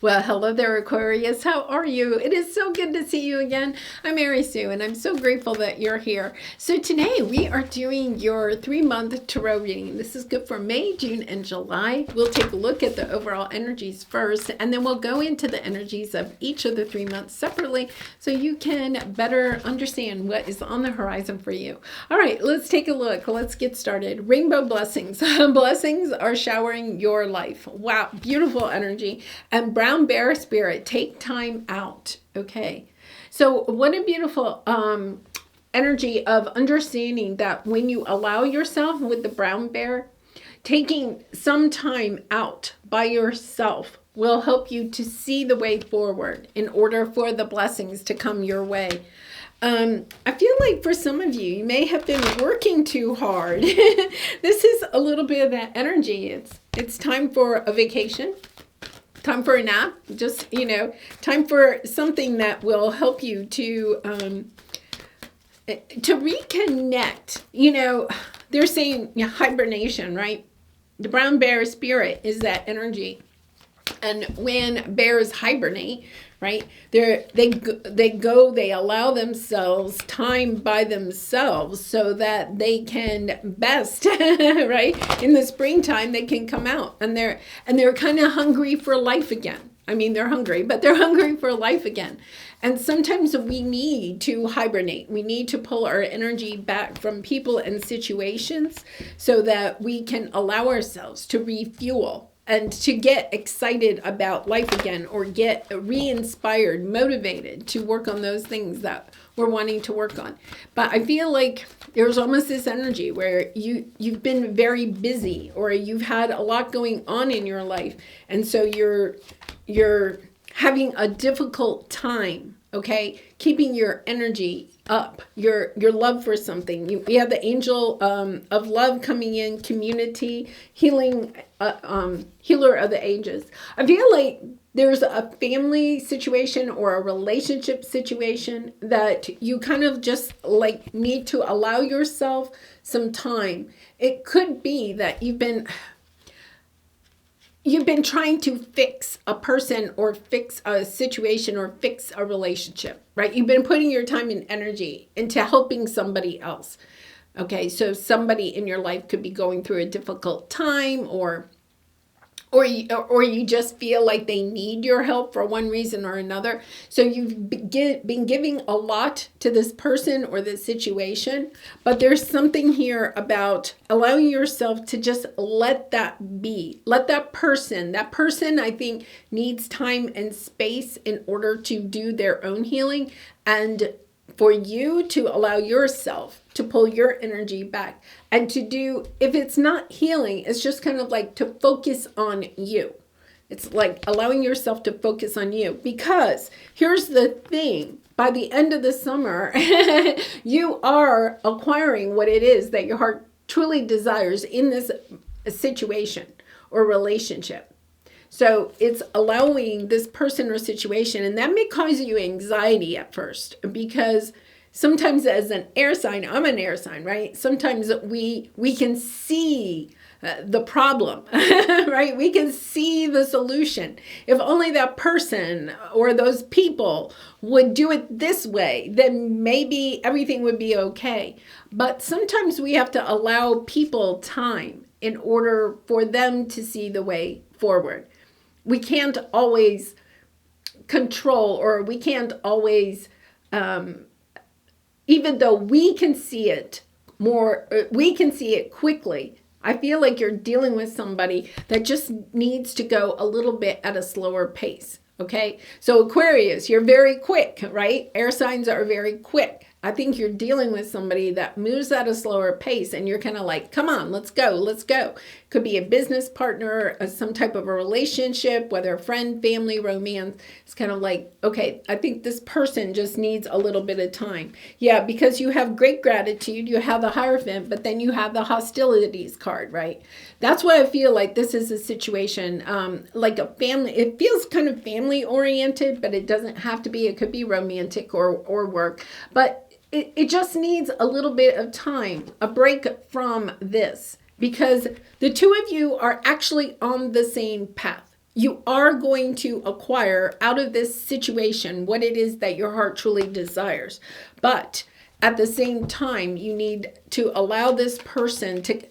Well, hello there, Aquarius. How are you? It is so good to see you again. I'm Mary Sue, and I'm so grateful that you're here. So today we are doing your 3-month tarot reading. This is good for May, June, and July. We'll take a look at the overall energies first, and then we'll go into the energies of each of the 3 months separately so you can better understand what is on the horizon for you. All right, let's take a look. Let's get started. Rainbow blessings. Blessings are showering your life. Wow, beautiful energy. And brown bear spirit, take time out. Okay, so what a beautiful energy of understanding that when you allow yourself with the brown bear, taking some time out by yourself will help you to see the way forward in order for the blessings to come your way. I feel like for some of you, you may have been working too hard. This is a little bit of that energy. It's time for a vacation. Time for a nap, just, time for something that will help you to reconnect. They're saying hibernation, right? The brown bear spirit is that energy. And when bears hibernate, right, they allow themselves time by themselves so that they can best, right? In the springtime, they can come out and they're kind of hungry for life again. I mean, they're hungry, but they're hungry for life again. And sometimes we need to hibernate. We need to pull our energy back from people and situations so that we can allow ourselves to refuel and to get excited about life again, or get re-inspired, motivated to work on those things that we're wanting to work on. But I feel like there's almost this energy where you've been very busy, or you've had a lot going on in your life, and so you're having a difficult time, okay, keeping your energy up, your love for something. We have the angel of love coming in, community, healing, healer of the ages. I feel like there's a family situation or a relationship situation that you kind of just like need to allow yourself some time. It could be that you've been trying to fix a person or fix a situation or fix a relationship, right? You've been putting your time and energy into helping somebody else. Okay, so somebody in your life could be going through a difficult time, or you just feel like they need your help for one reason or another. So you've been giving a lot to this person or this situation, but there's something here about allowing yourself to just let that be. Let that person I think needs time and space in order to do their own healing, and for you to allow yourself to pull your energy back and to do, if it's not healing, it's just kind of like to focus on you. It's like allowing yourself to focus on you, because here's the thing. By the end of the summer, you are acquiring what it is that your heart truly desires in this situation or relationship. So it's allowing this person or situation, and that may cause you anxiety at first, because sometimes as an air sign, I'm an air sign, right? Sometimes we can see the problem, right? We can see the solution. If only that person or those people would do it this way, then maybe everything would be okay. But sometimes we have to allow people time in order for them to see the way forward. We can't always control, or we can't always, even though we can see it more, we can see it quickly. I feel like you're dealing with somebody that just needs to go a little bit at a slower pace. Okay, so Aquarius, you're very quick, right? Air signs are very quick. I think you're dealing with somebody that moves at a slower pace, and you're kind of like, come on, let's go, let's go. Could be a business partner, some type of a relationship, whether a friend, family, romance. It's kind of like, okay, I think this person just needs a little bit of time. Yeah, because you have great gratitude, you have the Hierophant, but then you have the hostilities card, right? That's why I feel like this is a situation, like a family. It feels kind of family oriented, but it doesn't have to be. It could be romantic or work, but it just needs a little bit of time, a break from this, because the two of you are actually on the same path. you are going to acquire out of this situation what it is that your heart truly desires. But at the same time, you need to allow this person to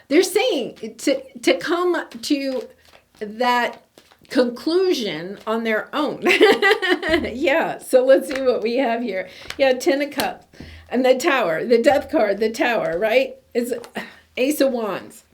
they're saying to come to that conclusion on their own. Yeah, so let's see what we have here. Yeah, 10 of Cups and the Tower, the Death card, the Tower, right? It's Ace of Wands.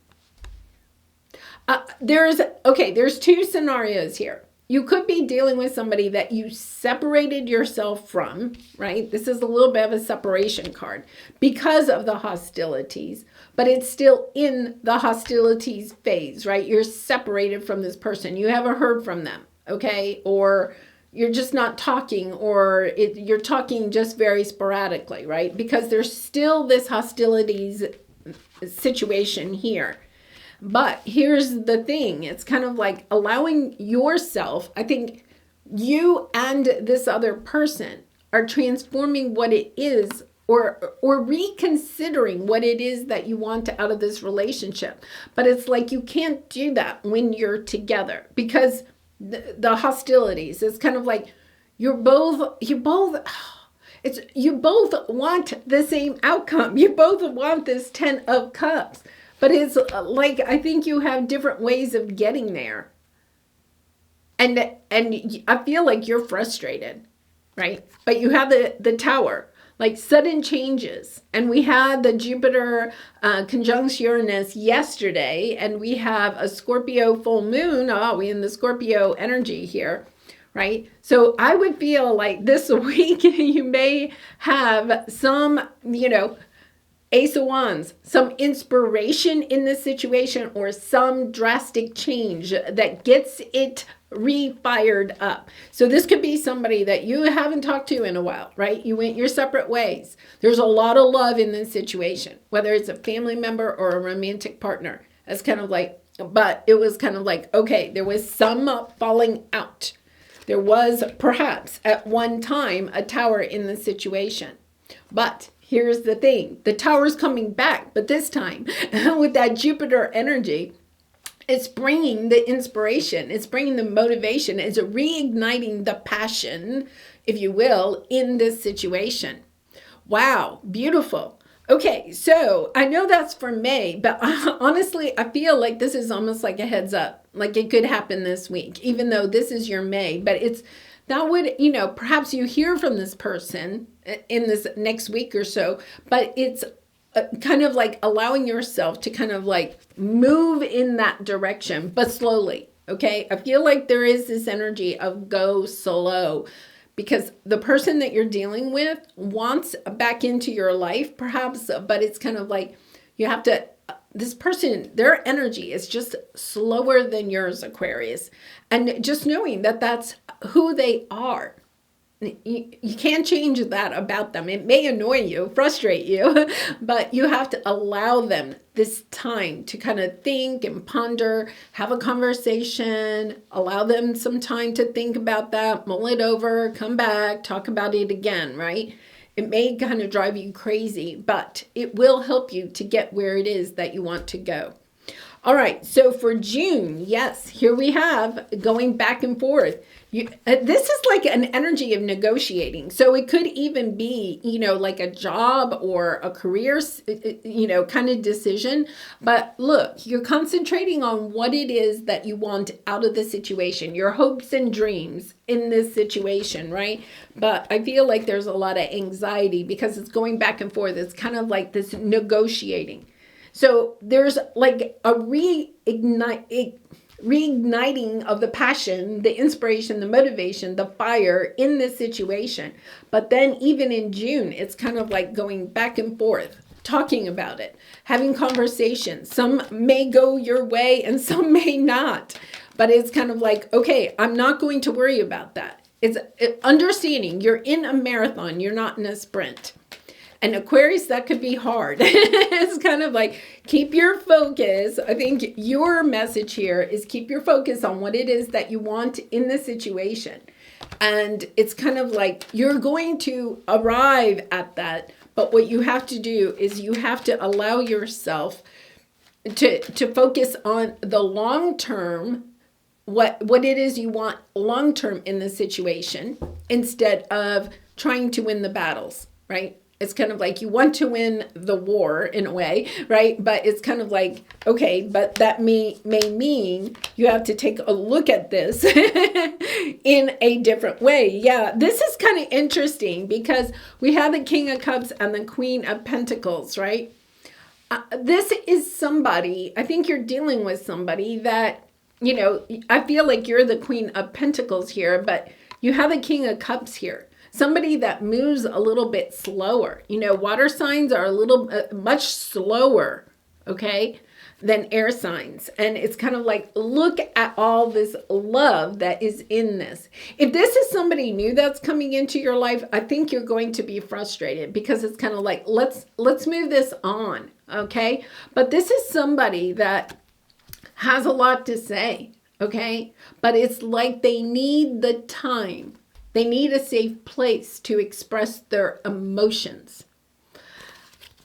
There's two scenarios here. You could be dealing with somebody that you separated yourself from, right? This is a little bit of a separation card because of the hostilities, but it's still in the hostilities phase, right? You're separated from this person. You haven't heard from them, okay? Or you're just not talking, or you're talking just very sporadically, right? Because there's still this hostilities situation here. But here's the thing. It's kind of like allowing yourself, I think you and this other person are transforming what it is, or reconsidering what it is that you want out of this relationship. But it's like you can't do that when you're together, because the hostilities, it's kind of like you both want the same outcome. You both want this 10 of Cups. But it's like, I think you have different ways of getting there. And I feel like you're frustrated, right? But you have the Tower, like sudden changes. And we had the Jupiter conjunct Uranus yesterday, and we have a Scorpio full moon. Oh, we in the Scorpio energy here, right? So I would feel like this week you may have some, Ace of Wands, some inspiration in this situation, or some drastic change that gets it refired up. So this could be somebody that you haven't talked to in a while, right? You went your separate ways. There's a lot of love in this situation, whether it's a family member or a romantic partner. It's kind of like, but it was kind of like, okay, there was some falling out. There was perhaps at one time a Tower in the situation, but here's the thing. The Tower's coming back, but this time with that Jupiter energy, it's bringing the inspiration. It's bringing the motivation. It's reigniting the passion, if you will, in this situation. Wow, beautiful. Okay, so I know that's for May, but honestly, I feel like this is almost like a heads up. Like it could happen this week, even though this is your May, but that would, perhaps you hear from this person in this next week or so, but it's kind of like allowing yourself to kind of like move in that direction, but slowly, okay? I feel like there is this energy of go slow, because the person that you're dealing with wants back into your life, perhaps, but it's kind of like you have to, this person, their energy is just slower than yours, Aquarius. And just knowing that that's who they are. You can't change that about them. It may annoy you, frustrate you, but you have to allow them this time to kind of think and ponder, have a conversation, allow them some time to think about that, mull it over, come back, talk about it again, right? It may kind of drive you crazy, but it will help you to get where it is that you want to go. All right, so for June, yes, here we have going back and forth. This is like an energy of negotiating. So it could even be, like a job or a career, kind of decision. But look, you're concentrating on what it is that you want out of the situation, your hopes and dreams in this situation, right? But I feel like there's a lot of anxiety because it's going back and forth. It's kind of like this negotiating. So there's like a reigniting of the passion, the inspiration, the motivation, the fire in this situation. But then even in June, it's kind of like going back and forth, talking about it, having conversations. Some may go your way and some may not. But it's kind of like, okay, I'm not going to worry about that. It's understanding you're in a marathon, you're not in a sprint. And Aquarius, that could be hard. It's kind of like, keep your focus. I think your message here is keep your focus on what it is that you want in the situation. And it's kind of like you're going to arrive at that. But what you have to do is you have to allow yourself to focus on the long term what it is you want long term in the situation instead of trying to win the battles, right? It's kind of like you want to win the war in a way, right? But it's kind of like, okay, but that may mean you have to take a look at this in a different way. Yeah, this is kind of interesting because we have the King of Cups and the Queen of Pentacles, right? This is somebody, I think you're dealing with somebody that, you know, I feel like you're the Queen of Pentacles here, but you have the King of Cups here. Somebody that moves a little bit slower. You know, water signs are a little much slower, okay, than air signs. And it's kind of like, look at all this love that is in this. If this is somebody new that's coming into your life, I think you're going to be frustrated because it's kind of like, let's move this on, okay? But this is somebody that has a lot to say, okay? But it's like they need the time. They need a safe place to express their emotions.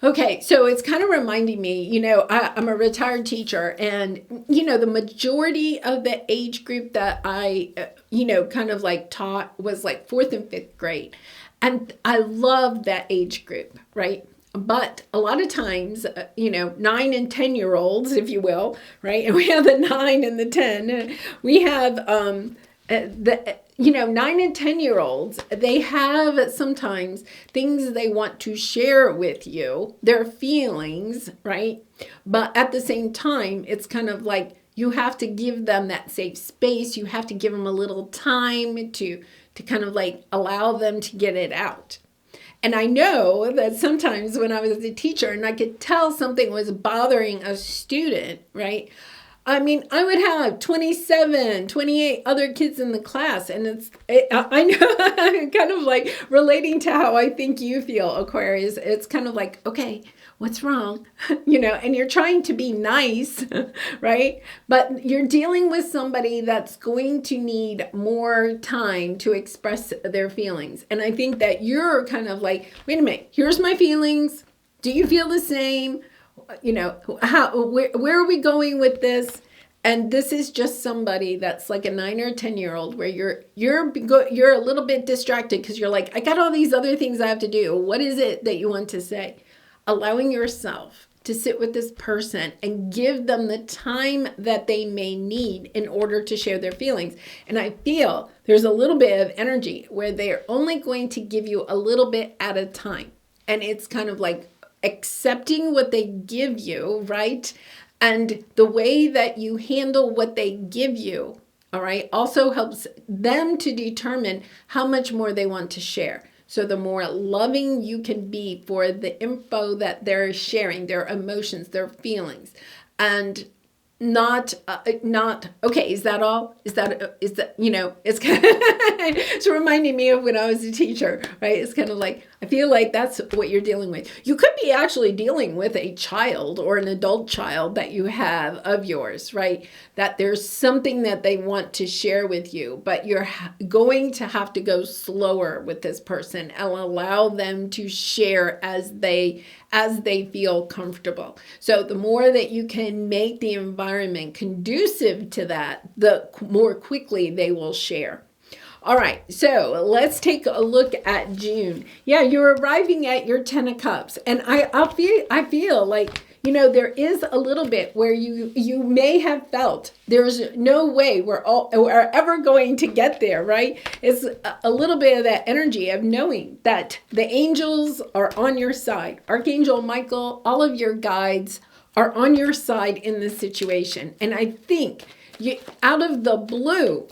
Okay, so it's kind of reminding me, you know, I'm a retired teacher, and, you know, the majority of the age group that I, you know, kind of like taught was like 4th and 5th grade. And I love that age group, right? But a lot of times, you know, 9 and 10-year-olds, if you will, right? And we have the 9 and the 10. We have you know, 9 and 10-year-olds, they have sometimes things they want to share with you, their feelings, right? But at the same time, it's kind of like you have to give them that safe space. You have to give them a little time to kind of like allow them to get it out. And I know that sometimes when I was a teacher and I could tell something was bothering a student, right? I mean, I would have 27, 28 other kids in the class. And I know, I'm kind of like relating to how I think you feel, Aquarius. It's kind of like, okay, what's wrong? You know, and you're trying to be nice, right? But you're dealing with somebody that's going to need more time to express their feelings. And I think that you're kind of like, wait a minute, here's my feelings. Do you feel the same? You know, where are we going with this? And this is just somebody that's like a 9 or 10-year-old where you're a little bit distracted because you're like, I got all these other things I have to do. What is it that you want to say? Allowing yourself to sit with this person and give them the time that they may need in order to share their feelings. And I feel there's a little bit of energy where they're only going to give you a little bit at a time. And it's kind of like accepting what they give you, right? And the way that you handle what they give you, all right, also helps them to determine how much more they want to share. So the more loving you can be for the info that they're sharing, their emotions, their feelings, and not okay, is that all? Is that, you know, it's kind of, it's reminding me of when I was a teacher, right? It's kind of like, I feel like that's what you're dealing with. You could be actually dealing with a child or an adult child that you have of yours, right? That there's something that they want to share with you, but you're going to have to go slower with this person and allow them to share as they feel comfortable. So the more that you can make the environment conducive to that, the more quickly they will share. All right, so let's take a look at June. Yeah, you're arriving at your 10 of Cups. And I feel like, you know, there is a little bit where you may have felt there's no way we're ever going to get there, right? It's a little bit of that energy of knowing that the angels are on your side. Archangel Michael, all of your guides are on your side in this situation. And I think out of the blue,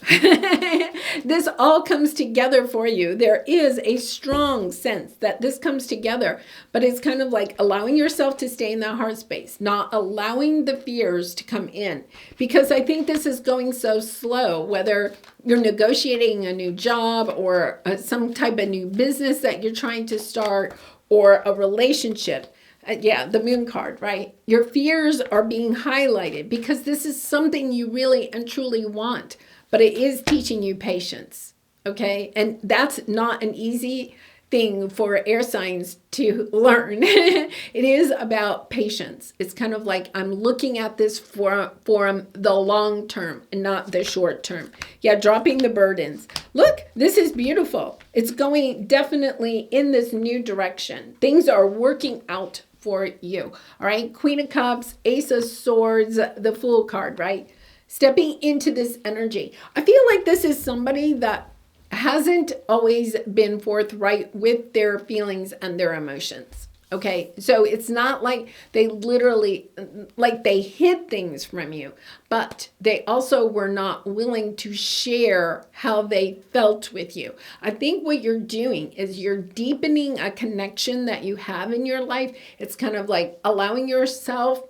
this all comes together for you. There is a strong sense that this comes together, but it's kind of like allowing yourself to stay in that heart space, not allowing the fears to come in, because I think this is going so slow, whether you're negotiating a new job or some type of new business that you're trying to start or a relationship. Yeah, the moon card, right? Your fears are being highlighted because this is something you really and truly want, but it is teaching you patience, okay? And that's not an easy thing for air signs to learn. It is about patience. It's kind of like I'm looking at this for the long term and not the short term. Yeah, dropping the burdens. Look, this is beautiful. It's going definitely in this new direction. Things are working out for you. All right, Queen of Cups, Ace of Swords, the Fool card, right? Stepping into this energy. I feel like this is somebody that hasn't always been forthright with their feelings and their emotions. Okay, so it's not like they literally, like they hid things from you, but they also were not willing to share how they felt with you. I think what you're doing is you're deepening a connection that you have in your life. It's kind of like allowing yourself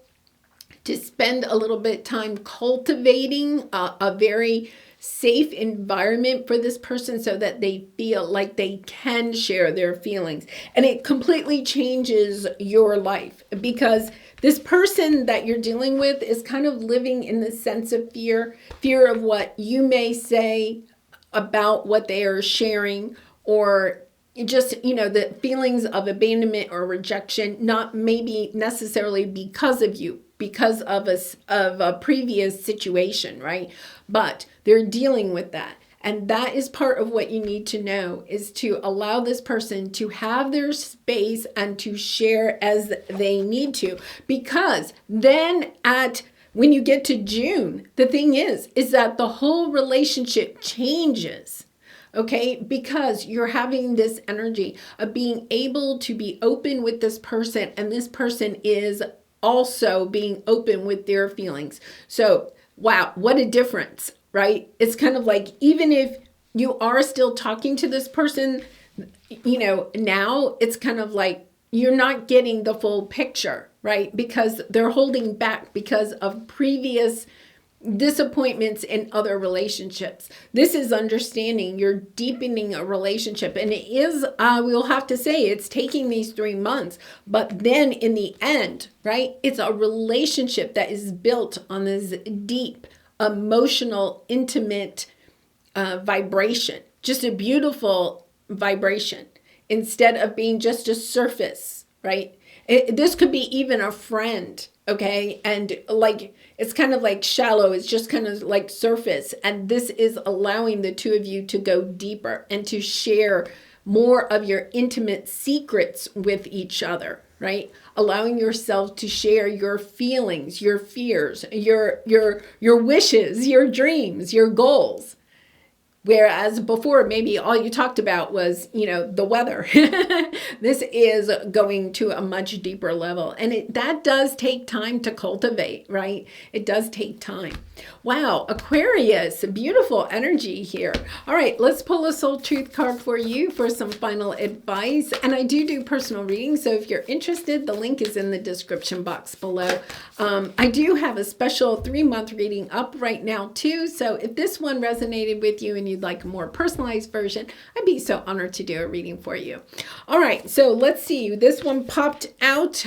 to spend a little bit of time cultivating a very safe environment for this person so that they feel like they can share their feelings. And it completely changes your life, because this person that you're dealing with is kind of living in the sense of fear of what you may say about what they are sharing, or just, the feelings of abandonment or rejection, not maybe necessarily because of you, because of a previous situation, right? But they're dealing with that. And that is part of what you need to know, is to allow this person to have their space and to share as they need to. Because then when you get to June, the thing is that the whole relationship changes. Okay, because you're having this energy of being able to be open with this person, and this person is also being open with their feelings. So, wow, what a difference, right? It's kind of like, even if you are still talking to this person, now it's kind of like you're not getting the full picture, right? Because they're holding back because of previous disappointments in other relationships. This is understanding you're deepening a relationship, and it is, we'll have to say, it's taking these 3 months, but then in the end, right, it's a relationship that is built on this deep, emotional, intimate vibration, just a beautiful vibration, instead of being just a surface, right? This could be even a friend, okay? And like, it's kind of like shallow. It's just kind of like surface. And this is allowing the two of you to go deeper and to share more of your intimate secrets with each other, right? Allowing yourself to share your feelings, your fears, your wishes, your dreams, your goals. Whereas before, maybe all you talked about was, the weather. This is going to a much deeper level. And that does take time to cultivate, right? It does take time. Wow, Aquarius, beautiful energy here. All right, let's pull a soul truth card for you for some final advice. And I do personal readings, so if you're interested, the link is in the description box below. I do have a special 3-month reading up right now too. So if this one resonated with you and you'd like a more personalized version, I'd be so honored to do a reading for you. All right, so let's see. This one popped out.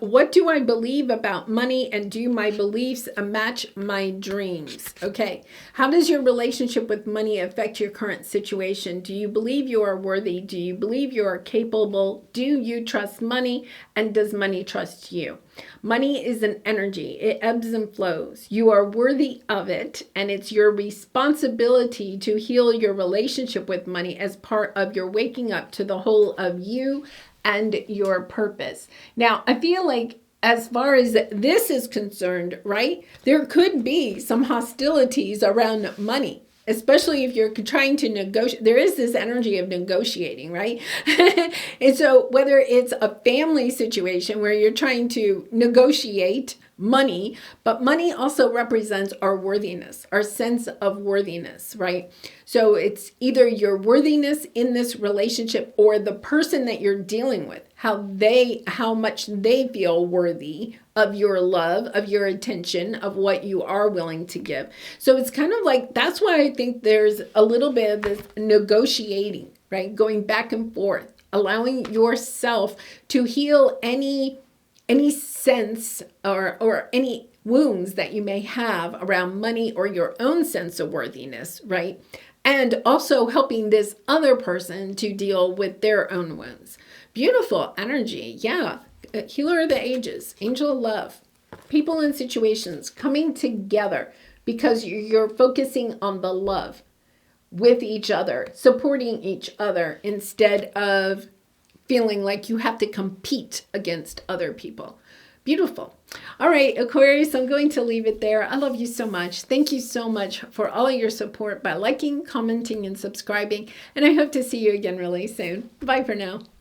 What do I believe about money, and do my beliefs match my dreams? Okay, how does your relationship with money affect your current situation? Do you believe you are worthy? Do you believe you are capable? Do you trust money, and does money trust you? Money is an energy. It ebbs and flows. You are worthy of it, and it's your responsibility to heal your relationship with money as part of your waking up to the whole of you and your purpose. Now, I feel like as far as this is concerned, right, there could be some hostilities around money, especially if you're trying to negotiate. There is this energy of negotiating, right? And so whether it's a family situation where you're trying to negotiate money, but money also represents our worthiness, our sense of worthiness, right? So it's either your worthiness in this relationship or the person that you're dealing with, how much they feel worthy of your love, of your attention, of what you are willing to give. So it's kind of like, that's why I think there's a little bit of this negotiating, right? Going back and forth, allowing yourself to heal any sense or any wounds that you may have around money or your own sense of worthiness, right? And also helping this other person to deal with their own wounds. Beautiful energy. Yeah. Healer of the ages, angel of love, people and situations coming together because you're focusing on the love with each other, supporting each other instead of feeling like you have to compete against other people. Beautiful. All right, Aquarius, I'm going to leave it there. I love you so much. Thank you so much for all of your support by liking, commenting, and subscribing. And I hope to see you again really soon. Bye for now.